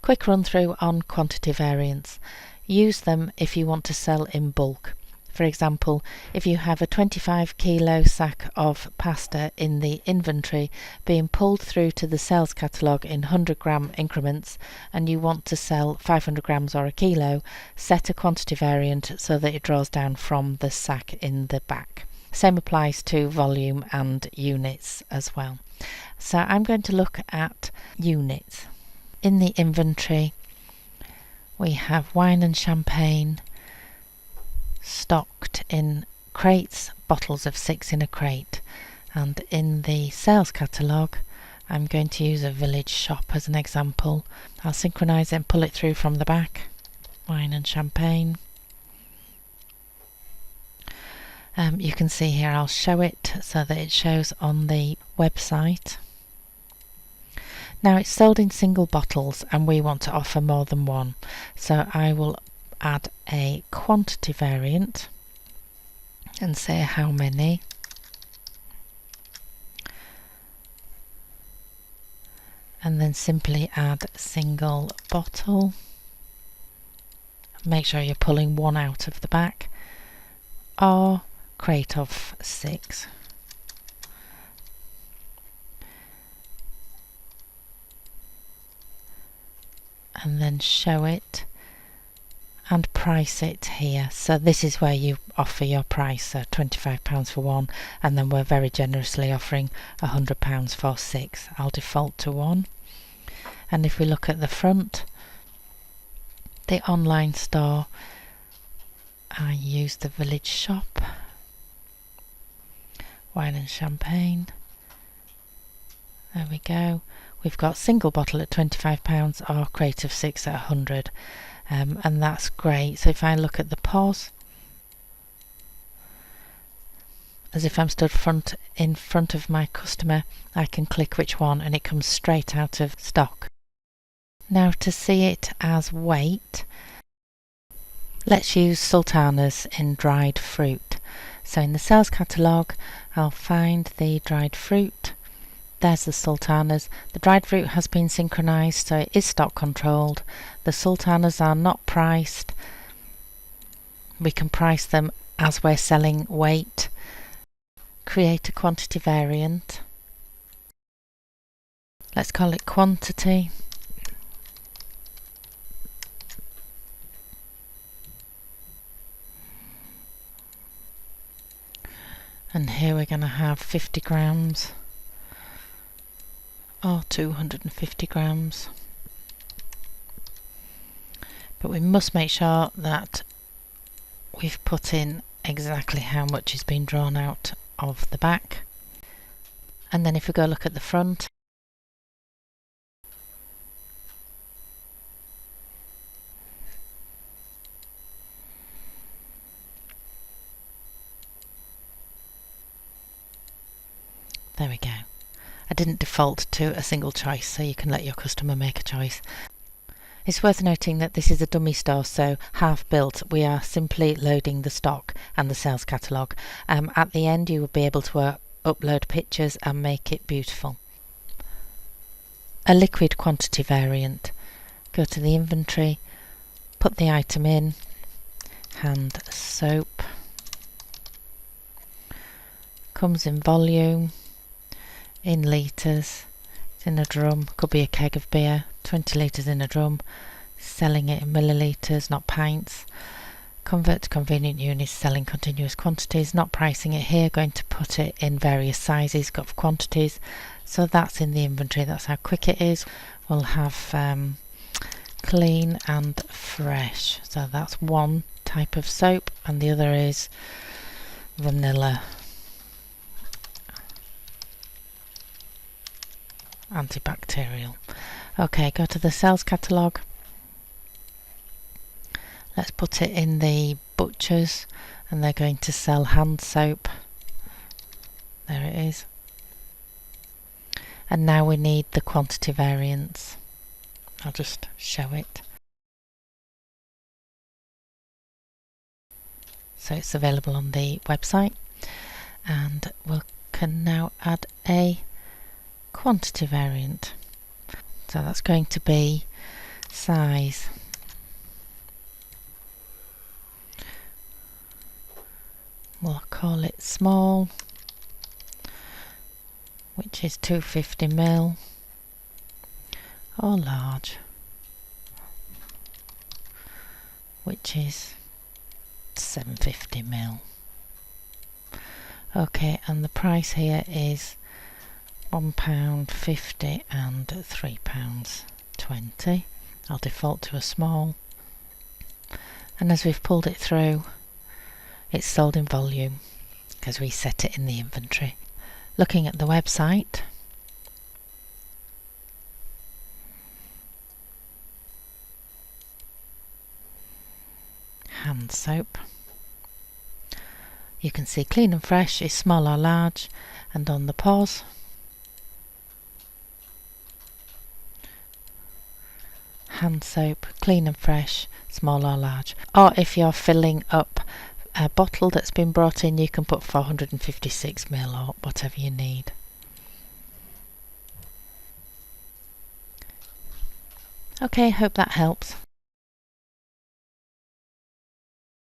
Quick run through on quantity variants. Use them if you want to sell in bulk. For example, if you have a 25 kilo sack of pasta in the inventory being pulled through to the sales catalogue in 100 gram increments and you want to sell 500 grams or a kilo, set a quantity variant so that it draws down from the sack in the back. Same applies to volume and units as well. So I'm going to look at units. In the inventory we have wine and champagne stocked in crates, bottles of 6 in a crate, and in the sales catalogue I'm going to use a village shop as an example. I'll synchronise it and pull it through from the back. Wine and champagne. You can see here I'll show it so that it shows on the website. Now it's sold in single bottles and we want to offer more than one, so I will add a quantity variant and say how many, and then simply add single bottle. Make sure you're pulling one out of the back, or crate of 6. And then show it and price it here. So this is where you offer your price, so £25 for one, and then we're very generously offering £100 for 6. I'll default to 1. And if we look at the front, the online store, I use the village shop, wine and champagne. There we go. We've got single bottle at £25 or crate of 6 at 100, and that's great. So if I look at the POS, as if I'm stood in front of my customer, I can click which one and it comes straight out of stock. Now to see it as weight, let's use sultanas in dried fruit. So in the sales catalogue I'll find the dried fruit. There's the sultanas. The dried fruit has been synchronized, so it is stock controlled. The sultanas are not priced. We can price them as we're selling weight. Create a quantity variant. Let's call it quantity. And here we're going to have 50 grams. Or 250 grams, but we must make sure that we've put in exactly how much is being drawn out of the back. And then if we go look at the front, there we go. I didn't default to a single choice, so you can let your customer make a choice. It's worth noting that this is a dummy store, so half built. We are simply loading the stock and the sales catalogue. At the end you will be able to upload pictures and make it beautiful. A liquid quantity variant. Go to the inventory, put the item in, hand soap, comes in volume, in litres, it's in a drum, could be a keg of beer, 20 litres in a drum, selling it in millilitres, not pints. Convert to convenient units, selling continuous quantities, not pricing it here, going to put it in various sizes, got quantities. So that's in the inventory, that's how quick it is. We'll have clean and fresh, so that's one type of soap and the other is vanilla antibacterial. Okay, go to the sales catalogue. Let's put it in the butchers and they're going to sell hand soap. There it is. And now we need the quantity variants. I'll just show it. So it's available on the website, and we can now add a quantity variant. So that's going to be size. We'll call it small, which is 250ml, or large, which is 750ml. Okay, and the price here is £1.50 and £3.20. I'll default to a small, and as we've pulled it through, it's sold in volume because we set it in the inventory. Looking at the website, hand soap, you can see clean and fresh is small or large, and on the POS hand soap, clean and fresh, small or large. Or if you're filling up a bottle that's been brought in, you can put 456ml or whatever you need. Okay, hope that helps.